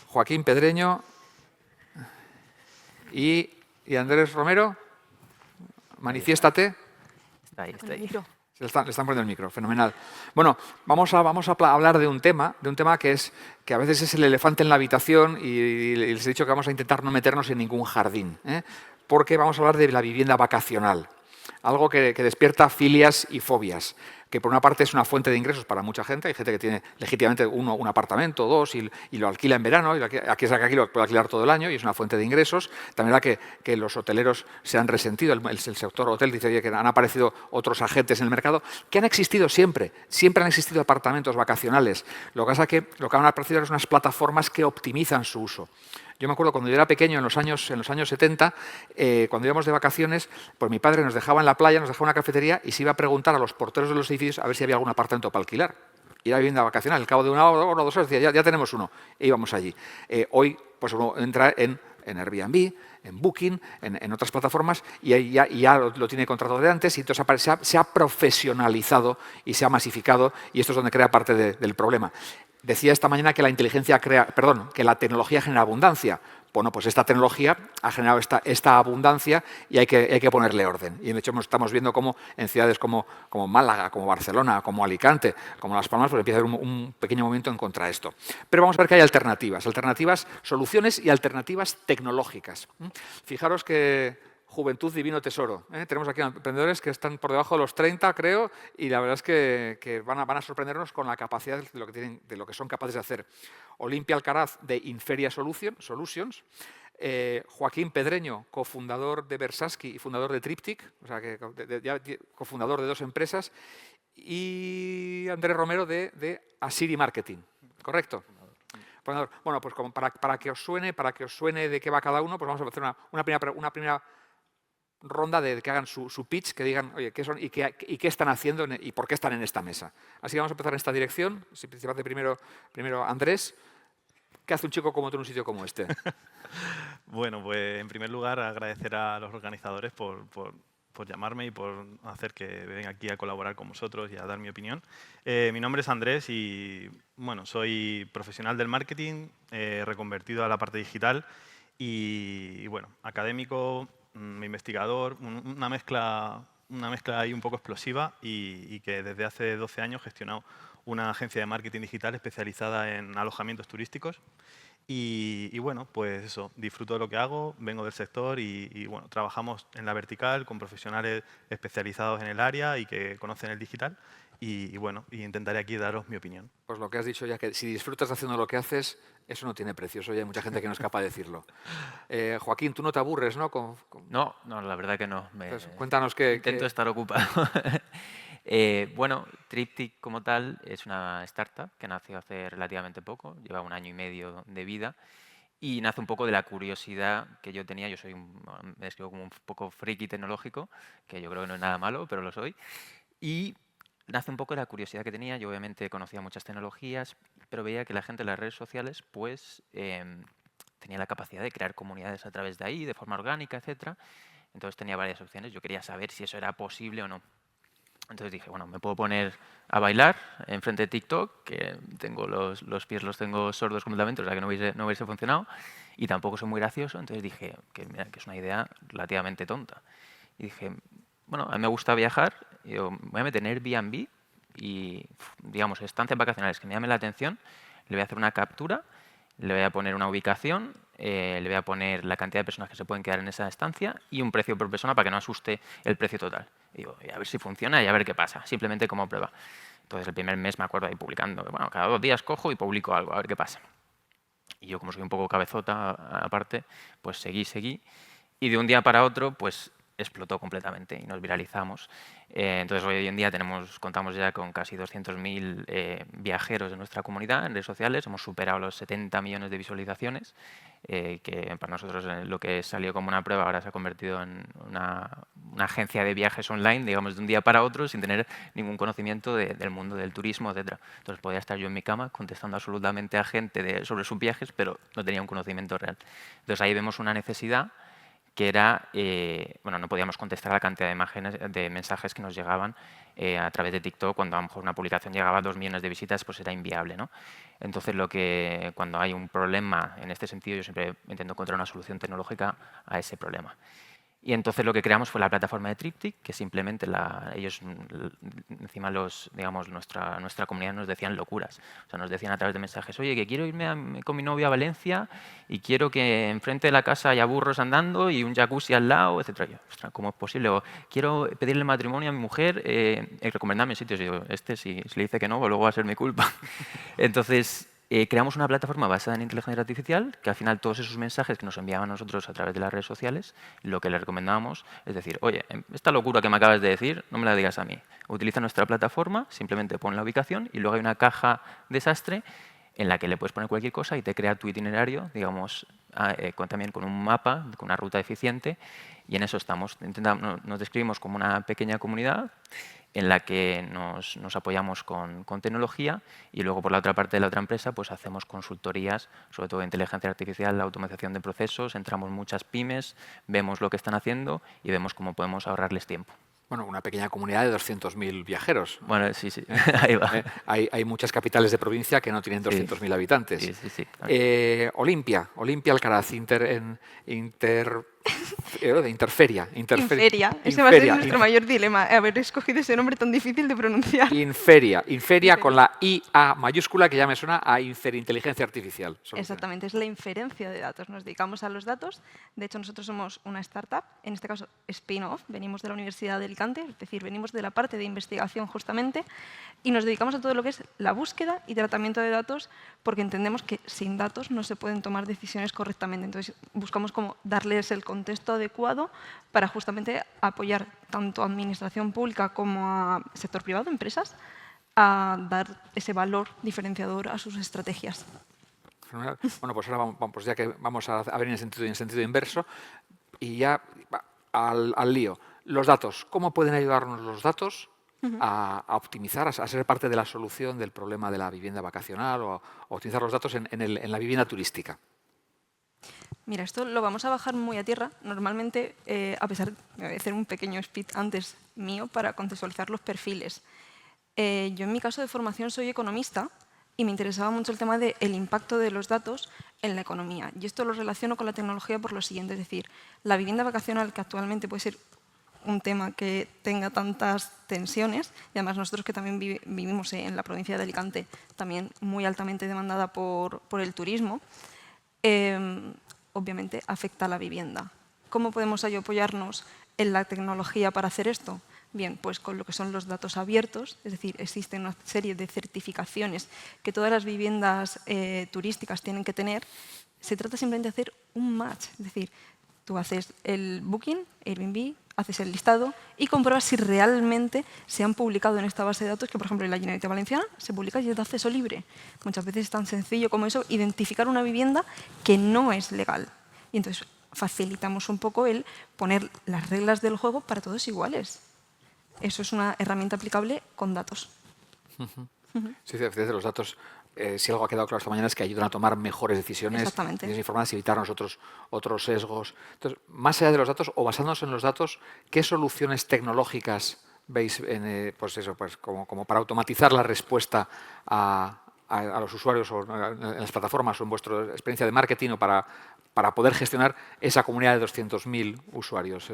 Joaquín Pedreño y Andrés Romero. Manifiéstate. Está ahí, está ahí. Le están poniendo el micro, fenomenal. Bueno, vamos a hablar de un tema que a veces es el elefante en la habitación y les he dicho que vamos a intentar no meternos en ningún jardín, porque vamos a hablar de la vivienda vacacional, algo que despierta filias y fobias, que por una parte es una fuente de ingresos para mucha gente. Hay gente que tiene legítimamente un apartamento, dos, y lo alquila en verano, y aquí lo puede alquilar todo el año y es una fuente de ingresos. También verdad que los hoteleros se han resentido, el sector hotel dice oye, que han aparecido otros agentes en el mercado, que han existido siempre han existido apartamentos vacacionales. Lo que pasa es que lo que han aparecido son unas plataformas que optimizan su uso. Yo me acuerdo cuando yo era pequeño, en los años 70, cuando íbamos de vacaciones, pues mi padre nos dejaba en la playa, nos dejaba en una cafetería y se iba a preguntar a los porteros de los edificios a ver si había algún apartamento para alquilar. Y era vivienda vacacional. Al cabo de una hora o 2 horas decía, ya tenemos uno. E íbamos allí. Hoy, pues uno entra en Airbnb, en Booking, en otras plataformas, y ahí ya lo tiene contratado de antes, y entonces se ha profesionalizado y se ha masificado, y esto es donde crea parte del problema. Decía esta mañana que que la tecnología genera abundancia. Bueno, pues esta tecnología ha generado esta abundancia y hay que ponerle orden. Y de hecho estamos viendo cómo en ciudades como Málaga, como Barcelona, como Alicante, como Las Palmas, pues empieza a haber un pequeño movimiento en contra de esto. Pero vamos a ver que hay alternativas, soluciones y alternativas tecnológicas. Fijaros que juventud, divino tesoro. Tenemos aquí emprendedores que están por debajo de los 30, creo, y la verdad es que van a sorprendernos con la capacidad de lo que son capaces de hacer. Olimpia Alcaraz, de Inferia Solutions. Joaquín Pedreño, cofundador de Versaski y fundador de Triptych, o sea, cofundador de 2 empresas. Y Andrés Romero, de Asiri Marketing. ¿Correcto? Bueno, pues como para que os suene de qué va cada uno, pues vamos a hacer una primera ronda de que hagan su pitch, que digan, oye, qué son y qué están haciendo y por qué están en esta mesa. Así que vamos a empezar en esta dirección. Si principalmente primero Andrés, ¿qué hace un chico como tú en un sitio como este? Bueno, pues en primer lugar agradecer a los organizadores por llamarme y por hacer que venga aquí a colaborar con vosotros y a dar mi opinión. Mi nombre es Andrés y bueno, soy profesional del marketing, reconvertido a la parte digital y bueno, académico, investigador, una mezcla ahí un poco explosiva y que desde hace 12 años he gestionado una agencia de marketing digital especializada en alojamientos turísticos. Y bueno, pues eso, disfruto de lo que hago, vengo del sector y bueno, trabajamos en la vertical con profesionales especializados en el área y que conocen el digital y bueno, intentaré aquí daros mi opinión. Pues lo que has dicho ya, que si disfrutas haciendo lo que haces, eso no tiene precio. Eso ya hay mucha gente que no es capaz de decirlo. Joaquín, tú no te aburres, ¿no? No, la verdad que no. Entonces, cuéntanos qué... Intento estar ocupado. Bueno, Triptych como tal es una startup que nació hace relativamente poco, lleva 1 año y medio de vida y nace un poco de la curiosidad que yo tenía. Yo me describo como un poco friki tecnológico, que yo creo que no es nada malo, pero lo soy. Y nace un poco de la curiosidad que tenía. Yo obviamente conocía muchas tecnologías, pero veía que la gente en las redes sociales pues tenía la capacidad de crear comunidades a través de ahí, de forma orgánica, etcétera. Entonces tenía varias opciones. Yo quería saber si eso era posible o no. Entonces dije, bueno, me puedo poner a bailar enfrente de TikTok, que tengo los pies los tengo sordos completamente, o sea que no hubiese funcionado, y tampoco soy muy gracioso. Entonces dije que mira, que es una idea relativamente tonta. Y dije, bueno, a mí me gusta viajar, y yo voy a meter en Airbnb y, digamos, estancias vacacionales que me llamen la atención, le voy a hacer una captura, le voy a poner una ubicación, le voy a poner la cantidad de personas que se pueden quedar en esa estancia y un precio por persona para que no asuste el precio total. Y digo, a ver si funciona y a ver qué pasa, simplemente como prueba. Entonces el primer mes me acuerdo ahí publicando, bueno, cada 2 días cojo y publico algo, a ver qué pasa. Y yo, como soy un poco cabezota aparte, pues seguí y de un día para otro pues explotó completamente y nos viralizamos. Entonces hoy en día contamos ya con casi 200.000 viajeros en nuestra comunidad en redes sociales. Hemos superado los 70 millones de visualizaciones, que para nosotros lo que salió como una prueba ahora se ha convertido en una agencia de viajes online, digamos, de un día para otro, sin tener ningún conocimiento del mundo del turismo, etcétera. Entonces podía estar yo en mi cama contestando absolutamente a gente sobre sus viajes, pero no tenía un conocimiento real. Entonces ahí vemos una necesidad que era, bueno, no podíamos contestar a la cantidad de mensajes que nos llegaban a través de TikTok. Cuando a lo mejor una publicación llegaba a 2 millones de visitas, pues era inviable, ¿no? Entonces, cuando hay un problema en este sentido, yo siempre intento encontrar una solución tecnológica a ese problema. Y entonces lo que creamos fue la plataforma de Triptych, que simplemente ellos, encima digamos, nuestra comunidad nos decían locuras. O sea, nos decían a través de mensajes, oye, que quiero irme con mi novia a Valencia y quiero que enfrente de la casa haya burros andando y un jacuzzi al lado, etc. Y yo, ostras, ¿cómo es posible? O quiero pedirle matrimonio a mi mujer, recomendarme sitios. Y digo, si le dice que no, pues luego va a ser mi culpa. Entonces, creamos una plataforma basada en inteligencia artificial, que al final todos esos mensajes que nos enviaban a nosotros a través de las redes sociales, lo que les recomendábamos es decir, oye, esta locura que me acabas de decir, no me la digas a mí. Utiliza nuestra plataforma, simplemente pon la ubicación y luego hay una caja desastre en la que le puedes poner cualquier cosa y te crea tu itinerario, digamos, también con un mapa, con una ruta eficiente, y en eso estamos. Nos describimos como una pequeña comunidad en la que nos apoyamos con tecnología y luego por la otra parte de la otra empresa pues hacemos consultorías, sobre todo de inteligencia artificial, la automatización de procesos, entramos muchas pymes, vemos lo que están haciendo y vemos cómo podemos ahorrarles tiempo. Bueno, una pequeña comunidad de 200.000 viajeros. Bueno, sí, ahí va. Hay muchas capitales de provincia que no tienen 200.000 habitantes. Sí. Olimpia Alcaraz, de Interferia. Ese va a ser nuestro mayor dilema, haber escogido ese nombre tan difícil de pronunciar. Inferia con la IA mayúscula, que ya me suena a inteligencia artificial. Exactamente, es la inferencia de datos. Nos dedicamos a los datos. De hecho, nosotros somos una startup, en este caso spin-off, venimos de la Universidad de Alicante, es decir, venimos de la parte de investigación justamente, y nos dedicamos a todo lo que es la búsqueda y tratamiento de datos, porque entendemos que sin datos no se pueden tomar decisiones correctamente. Entonces, buscamos como darles el contexto adecuado para justamente apoyar tanto a administración pública como a sector privado, empresas, a dar ese valor diferenciador a sus estrategias. Bueno, pues ahora pues ya que vamos a ver en sentido inverso, y ya al lío. Los datos, ¿cómo pueden ayudarnos los datos a optimizar, a ser parte de la solución del problema de la vivienda vacacional o a optimizar los datos en la vivienda turística? Mira, esto lo vamos a bajar muy a tierra. Normalmente, a pesar de hacer un pequeño speed antes mío para contextualizar los perfiles. Yo en mi caso de formación soy economista y me interesaba mucho el tema del impacto de los datos en la economía. Y esto lo relaciono con la tecnología por lo siguiente, es decir, la vivienda vacacional, que actualmente puede ser un tema que tenga tantas tensiones, y además nosotros que también vivimos en la provincia de Alicante, también muy altamente demandada por el turismo, obviamente afecta a la vivienda. ¿Cómo podemos apoyarnos en la tecnología para hacer esto? Bien, pues con lo que son los datos abiertos, es decir, existe una serie de certificaciones que todas las viviendas turísticas tienen que tener. Se trata simplemente de hacer un match, es decir, tú haces el booking, Airbnb, haces el listado y compruebas si realmente se han publicado en esta base de datos, que por ejemplo en la Generalitat Valenciana se publica y es de acceso libre. Muchas veces es tan sencillo como eso, identificar una vivienda que no es legal. Y entonces facilitamos un poco el poner las reglas del juego para todos iguales. Eso es una herramienta aplicable con datos. Sí, desde los datos, si algo ha quedado claro esta mañana es que ayudan a tomar mejores decisiones, informadas y evitarnos otros sesgos. Entonces, más allá de los datos o basándonos en los datos, ¿qué soluciones tecnológicas veis como para automatizar la respuesta a los usuarios o en las plataformas o en vuestra experiencia de marketing o para poder gestionar esa comunidad de 200.000 usuarios?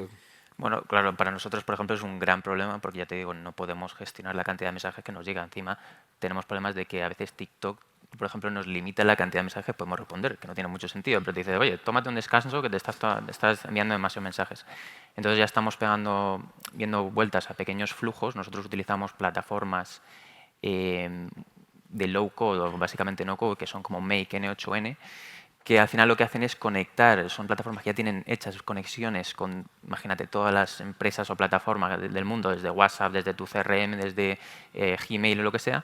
Bueno, claro, para nosotros, por ejemplo, es un gran problema porque ya te digo, no podemos gestionar la cantidad de mensajes que nos llega. Encima, tenemos problemas de que a veces TikTok, por ejemplo, nos limita la cantidad de mensajes que podemos responder, que no tiene mucho sentido. Pero te dice, oye, tómate un descanso que te estás enviando demasiados mensajes. Entonces ya estamos viendo vueltas a pequeños flujos. Nosotros utilizamos plataformas de low code o básicamente no code, que son como Make, N8N, que al final lo que hacen es conectar, son plataformas que ya tienen hechas conexiones con, imagínate, todas las empresas o plataformas del mundo, desde WhatsApp, desde tu CRM, desde Gmail o lo que sea.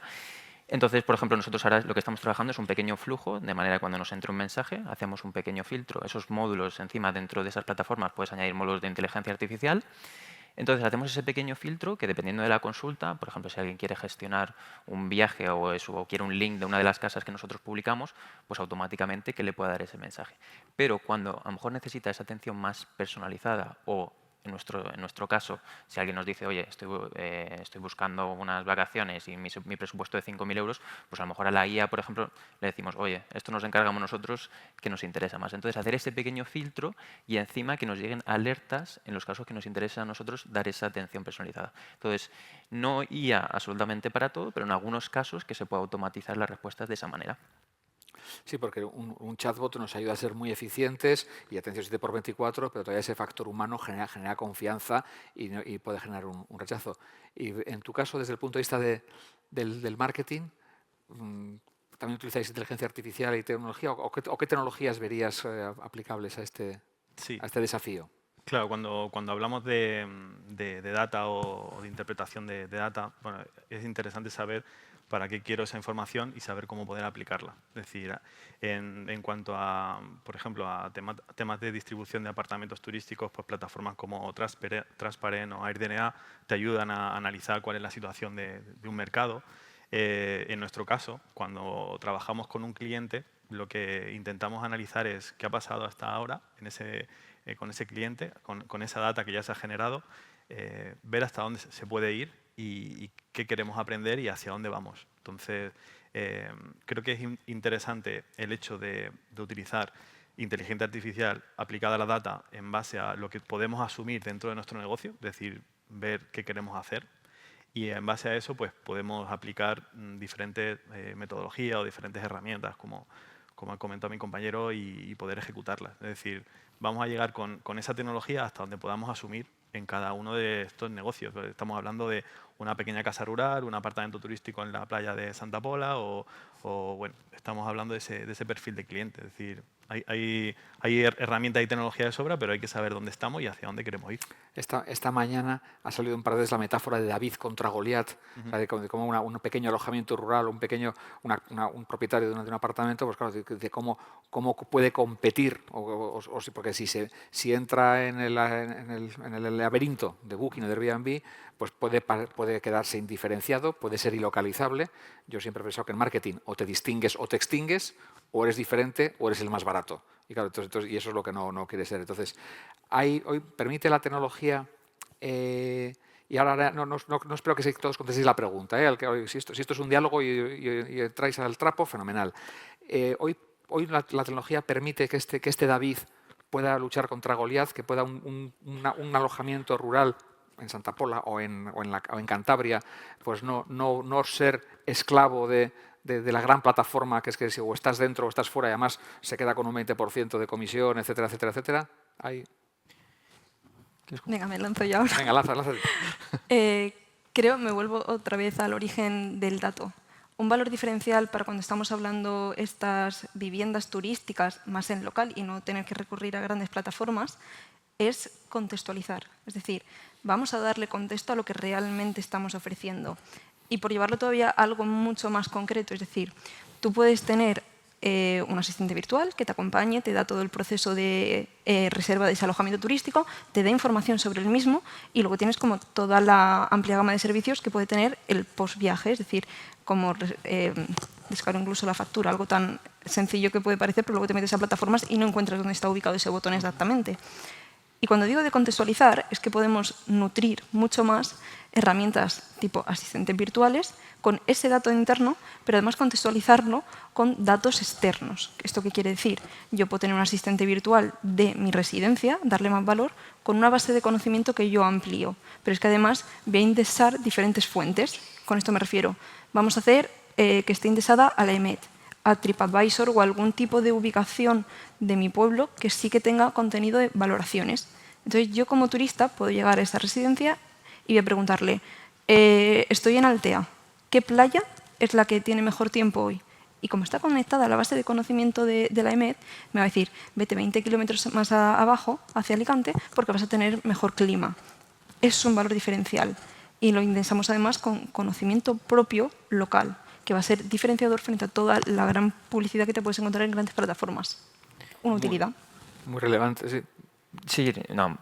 Entonces, por ejemplo, nosotros ahora lo que estamos trabajando es un pequeño flujo, de manera que cuando nos entra un mensaje, hacemos un pequeño filtro. Esos módulos encima dentro de esas plataformas puedes añadir módulos de inteligencia artificial Entonces hacemos ese pequeño filtro que dependiendo de la consulta, por ejemplo, si alguien quiere gestionar un viaje o quiere un link de una de las casas que nosotros publicamos, pues automáticamente que le pueda dar ese mensaje. Pero cuando a lo mejor necesita esa atención más personalizada o en nuestro caso, si alguien nos dice, oye, estoy buscando unas vacaciones y mi presupuesto es de 5.000 euros, pues a lo mejor a la guía, por ejemplo, le decimos, oye, esto nos encargamos nosotros que nos interesa más. Entonces, hacer ese pequeño filtro y encima que nos lleguen alertas en los casos que nos interesa a nosotros dar esa atención personalizada. Entonces, no IA absolutamente para todo, pero en algunos casos que se pueda automatizar las respuestas de esa manera. Sí, porque un chatbot nos ayuda a ser muy eficientes y atención 7×24, pero todavía ese factor humano genera confianza y puede generar un rechazo. Y en tu caso, desde el punto de vista del marketing, ¿también utilizáis inteligencia artificial y tecnología? ¿O qué tecnologías verías aplicables a este desafío? Claro, cuando hablamos de data o de interpretación de data, bueno, es interesante saber para qué quiero esa información y saber cómo poder aplicarla. Es decir, en cuanto a, por ejemplo, a temas de distribución de apartamentos turísticos, pues plataformas como Transparent o AirDNA te ayudan a analizar cuál es la situación de un mercado. En nuestro caso, cuando trabajamos con un cliente, lo que intentamos analizar es qué ha pasado hasta ahora con ese cliente, con esa data que ya se ha generado, ver hasta dónde se puede ir y qué queremos aprender y hacia dónde vamos. Entonces, creo que es interesante el hecho de utilizar inteligencia artificial aplicada a la data en base a lo que podemos asumir dentro de nuestro negocio, es decir, ver qué queremos hacer. Y en base a eso, pues podemos aplicar diferentes metodologías o diferentes herramientas, como ha comentado mi compañero, y poder ejecutarlas. Es decir, vamos a llegar con esa tecnología hasta donde podamos asumir en cada uno de estos negocios. Estamos hablando de una pequeña casa rural, un apartamento turístico en la playa de Santa Pola o bueno, estamos hablando de ese perfil de cliente. Es decir, hay herramientas y tecnología de sobra, pero hay que saber dónde estamos y hacia dónde queremos ir. Esta mañana ha salido un par de veces la metáfora de David contra Goliat, o sea, de cómo un pequeño alojamiento rural, un propietario de un apartamento, pues claro, de cómo puede competir, porque si entra en el laberinto de Booking o de Airbnb, pues puede quedarse indiferenciado, puede ser ilocalizable. Yo siempre he pensado que en marketing o te distingues o te extingues, o eres diferente o eres el más barato. Y claro, y eso es lo que no quiere ser. Entonces, hoy permite la tecnología, y ahora no espero que todos contestéis la pregunta, si esto es un diálogo y entráis al trapo, fenomenal. Hoy la tecnología permite que este David pueda luchar contra Goliat, que pueda un alojamiento rural en Santa Pola o en Cantabria, pues no ser esclavo de la gran plataforma, que es que si o estás dentro o estás fuera, y además se queda con un 20% de comisión, etcétera, etcétera, etcétera. Venga, me lanzo yo ahora. Venga, lánzate. Me vuelvo otra vez al origen del dato. Un valor diferencial para cuando estamos hablando estas viviendas turísticas más en local y no tener que recurrir a grandes plataformas es contextualizar. Es decir, vamos a darle contexto a lo que realmente estamos ofreciendo. Y por llevarlo todavía a algo mucho más concreto, es decir, tú puedes tener un asistente virtual que te acompañe, te da todo el proceso de reserva de ese alojamiento turístico, te da información sobre el mismo y luego tienes como toda la amplia gama de servicios que puede tener el post-viaje, es decir, como descargar incluso la factura, algo tan sencillo que puede parecer, pero luego te metes a plataformas y no encuentras dónde está ubicado ese botón exactamente. Y cuando digo de contextualizar, es que podemos nutrir mucho más herramientas tipo asistentes virtuales con ese dato interno, pero además contextualizarlo con datos externos. ¿Esto qué quiere decir? Yo puedo tener un asistente virtual de mi residencia, darle más valor, con una base de conocimiento que yo amplío. Pero es que además voy a indexar diferentes fuentes. Con esto me refiero. Vamos a hacer que esté indexada a la EMET, a TripAdvisor o algún tipo de ubicación de mi pueblo que sí que tenga contenido de valoraciones. Entonces, yo como turista puedo llegar a esta residencia y voy a preguntarle, estoy en Altea, ¿qué playa es la que tiene mejor tiempo hoy? Y como está conectada a la base de conocimiento de la EMET, me va a decir, vete 20 kilómetros más abajo, hacia Alicante, porque vas a tener mejor clima. Es un valor diferencial. Y lo indexamos además con conocimiento propio local, que va a ser diferenciador frente a toda la gran publicidad que te puedes encontrar en grandes plataformas. Una utilidad. Muy relevante, sí. Sí, no.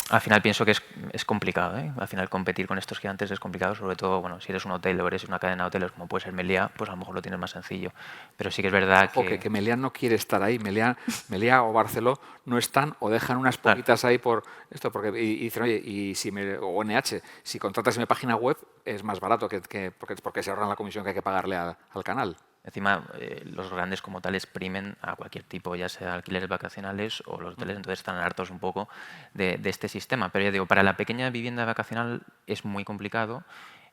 Al final pienso que es complicado, ¿eh? Al final competir con estos gigantes es complicado, sobre todo bueno, si eres un hotel o eres una cadena de hoteles como puede ser Meliá, pues a lo mejor lo tienes más sencillo. Pero sí que es verdad Ojo, que Meliá no quiere estar ahí. Meliá o Barceló no están o dejan unas Claro. poquitas ahí por esto, porque y dicen, oye, o NH, si contratas en mi página web es más barato porque se ahorran la comisión que hay que pagarle al canal. Encima, los grandes como tal exprimen a cualquier tipo, ya sea alquileres vacacionales o los hoteles, entonces están hartos un poco de este sistema. Pero ya digo, para la pequeña vivienda vacacional es muy complicado,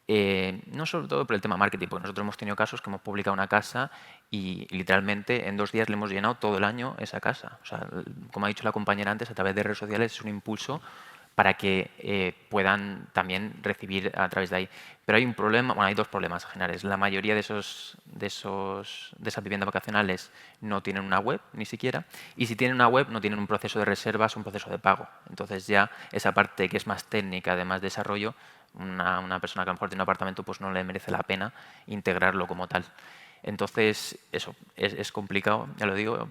no sobre todo por el tema marketing, porque nosotros hemos tenido casos que hemos publicado una casa y literalmente en 2 días le hemos llenado todo el año esa casa. O sea, como ha dicho la compañera antes, a través de redes sociales es un impulso para que puedan también recibir a través de ahí. Pero hay un problema, bueno, hay 2 problemas generales. La mayoría de esas viviendas vacacionales no tienen una web ni siquiera, y si tienen una web no tienen un proceso de reservas, un proceso de pago. Entonces ya esa parte que es más técnica, de más desarrollo, una persona que a lo mejor tiene un apartamento pues no le merece la pena integrarlo como tal. Entonces, eso, es complicado, ya lo digo,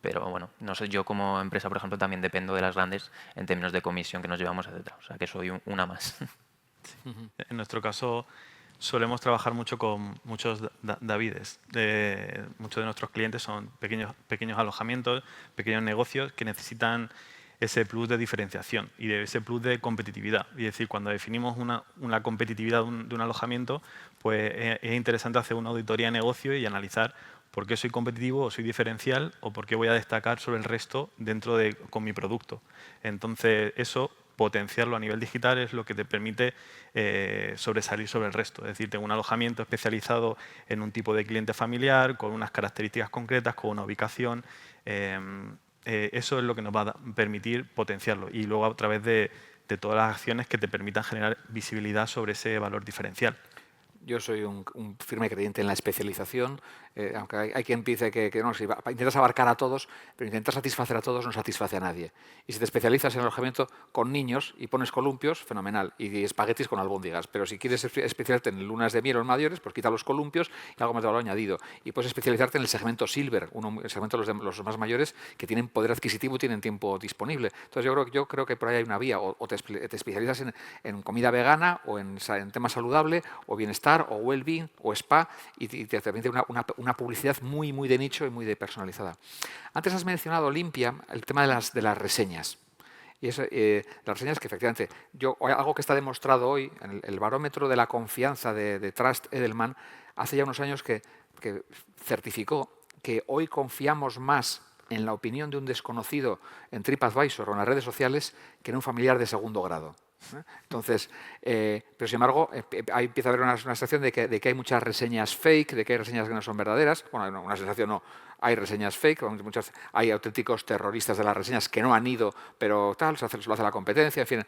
pero bueno, no sé, yo como empresa, por ejemplo, también dependo de las grandes en términos de comisión que nos llevamos, etcétera. O sea, que soy una más. En nuestro caso, solemos trabajar mucho con muchos Davides. Muchos de nuestros clientes son pequeños alojamientos, pequeños negocios que necesitan ese plus de diferenciación y de ese plus de competitividad. Es decir, cuando definimos una competitividad de un alojamiento, pues es interesante hacer una auditoría de negocio y analizar por qué soy competitivo o soy diferencial o por qué voy a destacar sobre el resto con mi producto. Entonces, eso, potenciarlo a nivel digital, es lo que te permite sobresalir sobre el resto. Es decir, tengo un alojamiento especializado en un tipo de cliente familiar, con unas características concretas, con una ubicación. Eso es lo que nos va a permitir potenciarlo y luego a través de todas las acciones que te permitan generar visibilidad sobre ese valor diferencial. Yo soy un firme creyente en la especialización, aunque hay quien dice que no, si intentas abarcar a todos, pero intentar satisfacer a todos no satisface a nadie. Y si te especializas en alojamiento con niños y pones columpios, fenomenal, y espaguetis con albóndigas. Pero si quieres especializarte en lunas de miel o en mayores, pues quita los columpios y algo más de valor añadido. Y puedes especializarte en el segmento silver, el segmento de los más mayores que tienen poder adquisitivo y tienen tiempo disponible. Entonces yo creo que por ahí hay una vía, o te especializas en comida vegana o en tema saludable o bienestar o well-being o spa y te permite una publicidad muy, muy de nicho y muy de personalizada. Antes has mencionado, Olimpia, el tema de las reseñas. Y las reseñas que efectivamente, algo que está demostrado hoy, en el barómetro de la confianza de Trust Edelman, hace ya unos años que certificó que hoy confiamos más en la opinión de un desconocido en TripAdvisor o en las redes sociales que en un familiar de segundo grado. Entonces, pero sin embargo, ahí empieza a haber una sensación de que hay muchas reseñas fake, de que hay reseñas que no son verdaderas. Bueno, no, una sensación no, hay reseñas fake, hay auténticos terroristas de las reseñas que no han ido, pero tal, lo hace la competencia, en fin.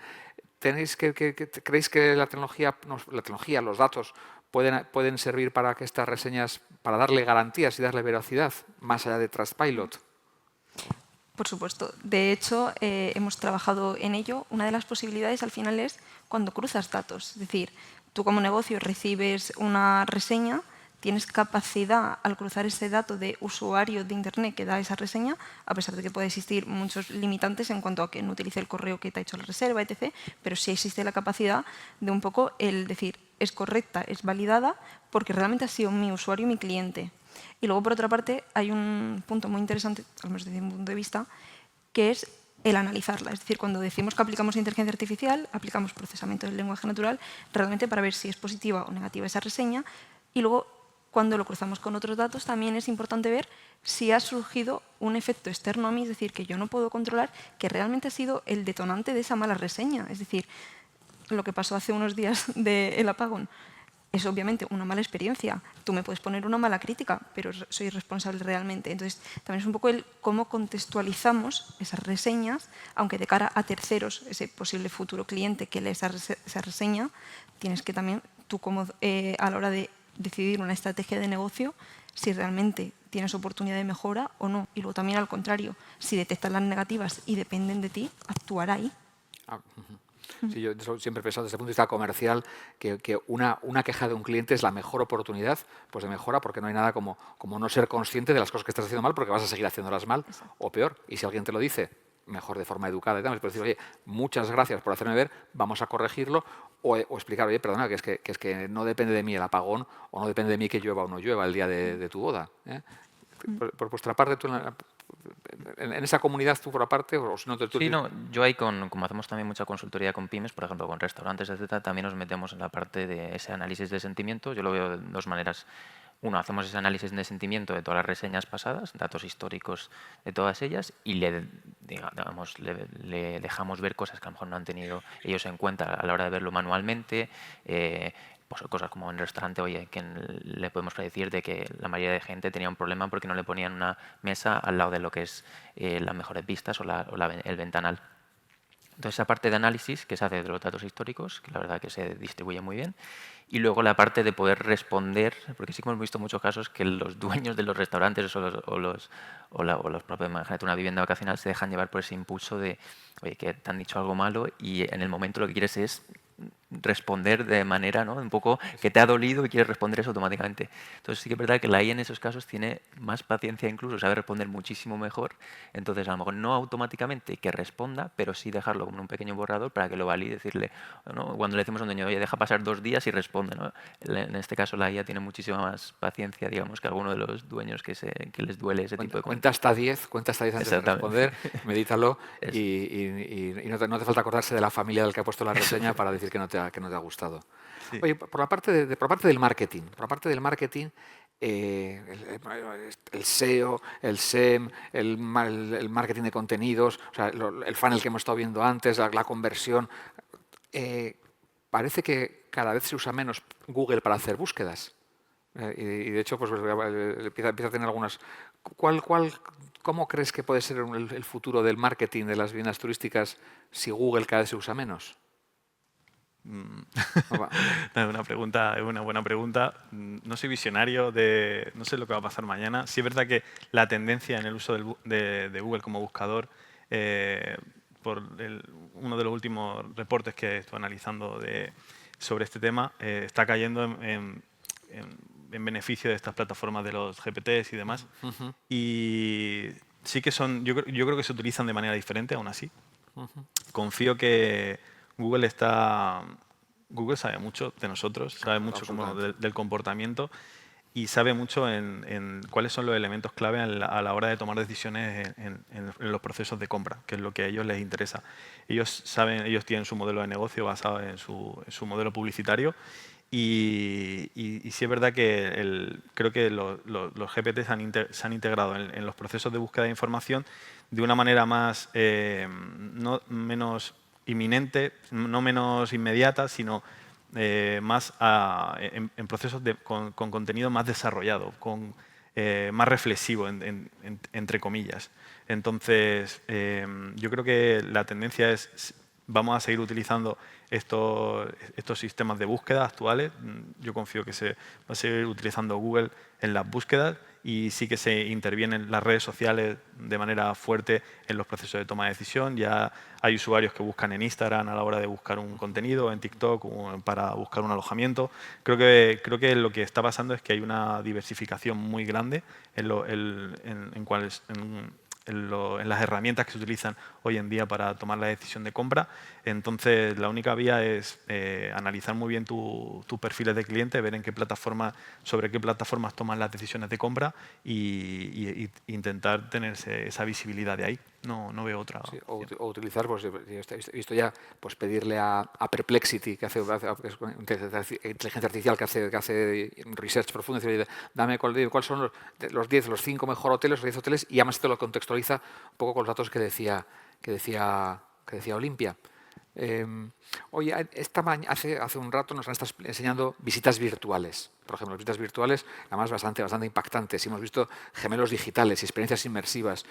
¿Creéis que la tecnología, los datos, pueden servir para que estas reseñas, para darle garantías y darle veracidad, más allá de Trustpilot? Por supuesto. De hecho, hemos trabajado en ello. Una de las posibilidades al final es cuando cruzas datos. Es decir, tú como negocio recibes una reseña, tienes capacidad al cruzar ese dato de usuario de Internet que da esa reseña, a pesar de que puede existir muchos limitantes en cuanto a que no utilice el correo que te ha hecho la reserva, etc., pero sí existe la capacidad de un poco el decir, es correcta, es validada, porque realmente ha sido mi usuario y mi cliente. Y luego, por otra parte, hay un punto muy interesante, al menos desde mi punto de vista, que es el analizarla. Es decir, cuando decimos que aplicamos inteligencia artificial, aplicamos procesamiento del lenguaje natural realmente para ver si es positiva o negativa esa reseña. Y luego, cuando lo cruzamos con otros datos, también es importante ver si ha surgido un efecto externo a mí, es decir, que yo no puedo controlar, que realmente ha sido el detonante de esa mala reseña. Es decir, lo que pasó hace unos días del apagón. Es obviamente una mala experiencia. Tú me puedes poner una mala crítica, pero soy responsable realmente. Entonces, también es un poco el cómo contextualizamos esas reseñas, aunque de cara a terceros, ese posible futuro cliente que lee esa reseña, tienes que también, tú como a la hora de decidir una estrategia de negocio, si realmente tienes oportunidad de mejora o no. Y luego también al contrario, si detectas las negativas y dependen de ti, actuar ahí. Sí, yo siempre he pensado desde el punto de vista comercial que una queja de un cliente es la mejor oportunidad pues de mejora, porque no hay nada como no ser consciente de las cosas que estás haciendo mal, porque vas a seguir haciéndolas mal. Exacto. O peor. Y si alguien te lo dice mejor de forma educada y tal, pero decir, oye, muchas gracias por hacerme ver, vamos a corregirlo, o explicar, oye, perdona, que es que no depende de mí el apagón, o no depende de mí que llueva o no llueva el día de tu boda. Por vuestra parte, tú en esa comunidad, tú por aparte, o si no te... Sí, no, yo ahí, como hacemos también mucha consultoría con pymes, por ejemplo, con restaurantes, etcétera, también nos metemos en la parte de ese análisis de sentimiento. Yo lo veo de dos maneras. Uno, hacemos ese análisis de sentimiento de todas las reseñas pasadas, datos históricos de todas ellas, y le dejamos ver cosas que a lo mejor no han tenido ellos en cuenta a la hora de verlo manualmente. Pues cosas como en el restaurante, oye, que le podemos predecir de que la mayoría de gente tenía un problema porque no le ponían una mesa al lado de lo que es las mejores vistas o el ventanal. Entonces, esa parte de análisis que se hace de los datos históricos, que la verdad que se distribuye muy bien, y luego la parte de poder responder, porque sí que hemos visto muchos casos que los dueños de los restaurantes o los propios, imagínate, una vivienda vacacional, se dejan llevar por ese impulso de, oye, que te han dicho algo malo y en el momento lo que quieres es responder de manera, ¿no?, un poco que te ha dolido y quieres responder eso automáticamente. Entonces sí que es verdad que la IA en esos casos tiene más paciencia, incluso sabe responder muchísimo mejor. Entonces a lo mejor no automáticamente que responda, pero sí dejarlo como un pequeño borrador para que lo valide y decirle, ¿no?, cuando le decimos a un dueño, oye, deja pasar 2 días y responde, ¿no? En este caso la IA tiene muchísima más paciencia, digamos, que alguno de los dueños que les duele ese tipo de cosas. Cuenta hasta 10 antes de responder, medítalo y no te falta acordarse de la familia del que ha puesto la reseña para decir que no te ha gustado. Sí. Oye, por la parte del marketing, el SEO, el SEM, el marketing de contenidos, o sea, el funnel que hemos estado viendo antes, la conversión, parece que cada vez se usa menos Google para hacer búsquedas. Y de hecho, pues empieza a tener algunas... ¿Cómo crees que puede ser el futuro del marketing de las viviendas turísticas si Google cada vez se usa menos? Es una buena pregunta. No soy visionario, no sé lo que va a pasar mañana. Sí es verdad que la tendencia en el uso de Google como buscador, por uno de los últimos reportes que estoy analizando sobre este tema, está cayendo en beneficio de estas plataformas de los GPTs y demás. Y sí que yo creo que se utilizan de manera diferente, aún así. Confío que Google sabe mucho de nosotros, sabe mucho del comportamiento y sabe mucho en cuáles son los elementos clave a la hora de tomar decisiones en los procesos de compra, que es lo que a ellos les interesa. Ellos tienen su modelo de negocio basado en su modelo publicitario y sí es verdad que creo que los GPT se han integrado en los procesos de búsqueda de información de una manera menos inminente, no menos inmediata, sino más en procesos con contenido más desarrollado, más reflexivo, entre comillas. Entonces, yo creo que la tendencia es, vamos a seguir utilizando estos sistemas de búsqueda actuales. Yo confío que se va a seguir utilizando Google en las búsquedas y sí que se intervienen las redes sociales de manera fuerte en los procesos de toma de decisión. Ya hay usuarios que buscan en Instagram a la hora de buscar un contenido, en TikTok para buscar un alojamiento. Creo que lo que está pasando es que hay una diversificación muy grande en las herramientas que se utilizan hoy en día para tomar la decisión de compra. Entonces, la única vía es analizar muy bien tus perfiles de cliente, ver sobre qué plataformas toman las decisiones de compra y intentar tener esa visibilidad de ahí. No veo otra. Sí, o utilizar, pues he visto ya, pues pedirle a Perplexity, que hace inteligencia artificial, que hace research profundo, decir, dame cuáles son los 5 mejores hoteles, los 10 hoteles, y además te lo contextualiza un poco con los datos que decía Olimpia. Oye, hace un rato nos han estado enseñando visitas virtuales. Por ejemplo, visitas virtuales, además bastante impactantes. Y hemos visto gemelos digitales, experiencias inmersivas.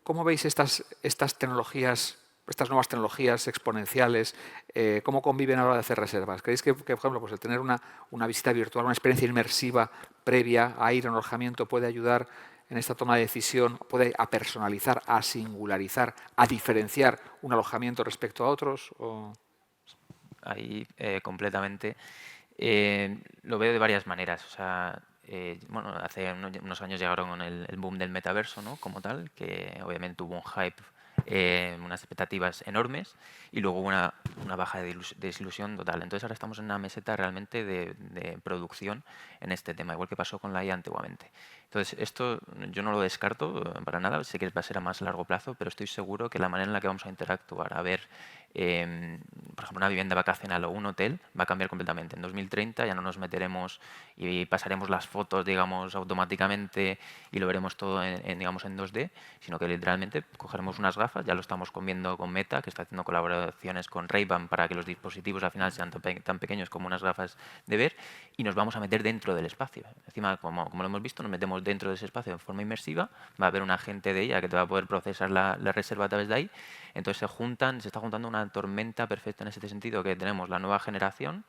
¿Cómo veis estas tecnologías, estas nuevas tecnologías exponenciales? ¿Cómo conviven a la hora de hacer reservas? ¿Creéis que por ejemplo, pues el tener una visita virtual, una experiencia inmersiva previa a ir a un alojamiento puede ayudar en esta toma de decisión, puede a personalizar, a singularizar, a diferenciar un alojamiento respecto a otros? Ahí completamente. Lo veo de varias maneras. O sea, hace unos años llegaron con el boom del metaverso, ¿no?, como tal, que obviamente tuvo un hype unas expectativas enormes y luego una baja de desilusión total. Entonces ahora estamos en una meseta realmente de producción en este tema, igual que pasó con la IA antiguamente. Entonces esto yo no lo descarto para nada, sé que va a ser a más largo plazo, pero estoy seguro que la manera en la que vamos a interactuar, a ver, por ejemplo, una vivienda vacacional o un hotel va a cambiar completamente. En 2030 ya no nos meteremos y pasaremos las fotos, digamos, automáticamente y lo veremos todo digamos, en 2D, sino que literalmente cogeremos unas gafas, ya lo estamos viendo con Meta, que está haciendo colaboraciones con Ray-Ban para que los dispositivos al final sean tan pequeños como unas gafas de ver, y nos vamos a meter dentro del espacio. Encima, como lo hemos visto, nos metemos dentro de ese espacio de forma inmersiva, va a haber un agente de ella que te va a poder procesar la reserva a través de ahí. Entonces se está juntando una tormenta perfecta en ese sentido, que tenemos la nueva generación,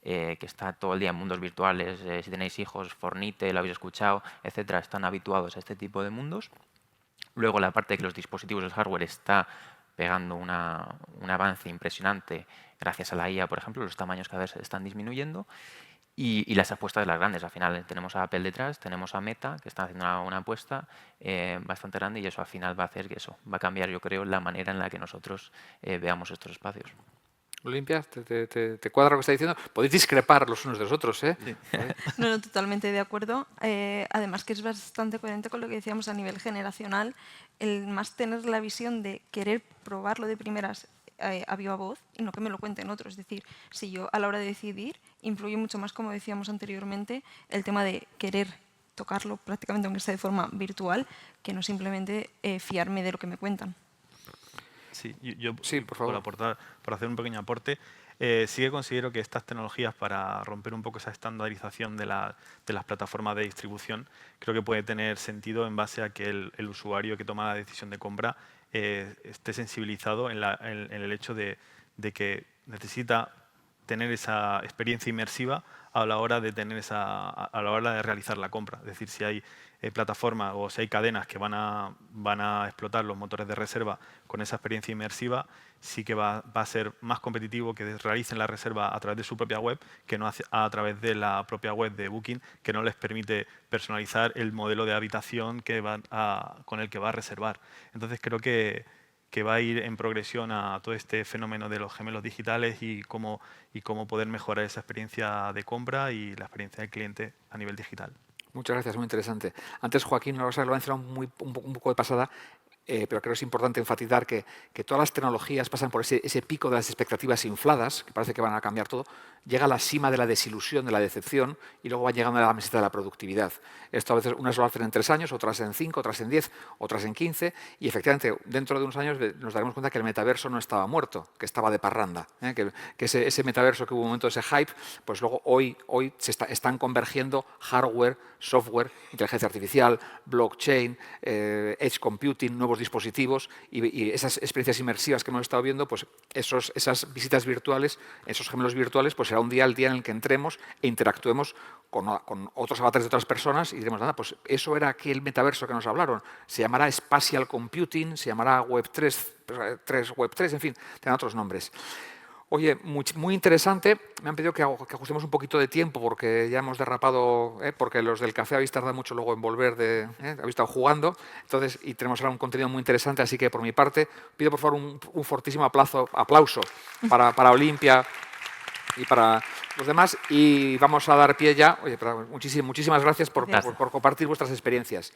que está todo el día en mundos virtuales. Si tenéis hijos, Fornite, lo habéis escuchado, etcétera, están habituados a este tipo de mundos. Luego la parte de que los dispositivos, el hardware, está pegando un avance impresionante gracias a la IA, por ejemplo, los tamaños cada vez están disminuyendo. Y las apuestas de las grandes. Al final tenemos a Apple detrás, tenemos a Meta, que están haciendo una apuesta bastante grande, y eso al final va a hacer que eso va a cambiar, yo creo, la manera en la que nosotros veamos estos espacios. Olimpia, ¿te cuadra lo que está diciendo? Podéis discrepar los unos de los otros, ¿eh? Sí. No, totalmente de acuerdo. Además que es bastante coherente con lo que decíamos a nivel generacional, el más tener la visión de querer probarlo de primeras a viva voz y no que me lo cuenten otros. Es decir, si yo a la hora de decidir influye mucho más, como decíamos anteriormente, el tema de querer tocarlo prácticamente aunque sea de forma virtual, que no simplemente fiarme de lo que me cuentan. Sí, yo Sí, por favor. por hacer un pequeño aporte, sí que considero que estas tecnologías, para romper un poco esa estandarización de las plataformas de distribución, creo que puede tener sentido en base a que el usuario que toma la decisión de compra esté sensibilizado en el hecho de que necesita tener esa experiencia inmersiva a la hora de realizar la compra. Es decir, si hay plataformas o si hay cadenas que van a explotar los motores de reserva con esa experiencia inmersiva, sí que va a ser más competitivo que realicen la reserva a través de su propia web que no a través de la propia web de Booking, que no les permite personalizar el modelo de habitación con el que va a reservar. Entonces creo que va a ir en progresión a todo este fenómeno de los gemelos digitales y cómo poder mejorar esa experiencia de compra y la experiencia del cliente a nivel digital. Muchas gracias, muy interesante. Antes Joaquín lo ha mencionado un poco de pasada, pero creo que es importante enfatizar que todas las tecnologías pasan por ese pico de las expectativas infladas, que parece que van a cambiar todo, llega a la cima de la desilusión, de la decepción, y luego van llegando a la meseta de la productividad. Esto a veces unas lo hacen en 3 años, otras en 5, otras en 10, otras en 15, y efectivamente dentro de unos años nos daremos cuenta que el metaverso no estaba muerto, que estaba de parranda, que ese metaverso que hubo un momento, ese hype, pues luego hoy están convergiendo hardware, software, inteligencia artificial, blockchain, edge computing, nuevos dispositivos, y esas experiencias inmersivas que hemos estado viendo, pues esas visitas virtuales, esos gemelos virtuales, pues será un día el día en el que entremos e interactuemos con otros avatares de otras personas y diremos, nada, pues eso era aquel metaverso que nos hablaron. Se llamará Spatial Computing, se llamará Web3, Web3, en fin, tendrá otros nombres. Oye, muy interesante. Me han pedido que ajustemos un poquito de tiempo porque ya hemos derrapado, porque los del café habéis tardado mucho luego en volver, habéis estado jugando. Entonces, y tenemos ahora un contenido muy interesante, así que por mi parte pido por favor un fortísimo aplauso para Olimpia y para los demás, y vamos a dar pie ya. Oye, muchísimas gracias por compartir vuestras experiencias.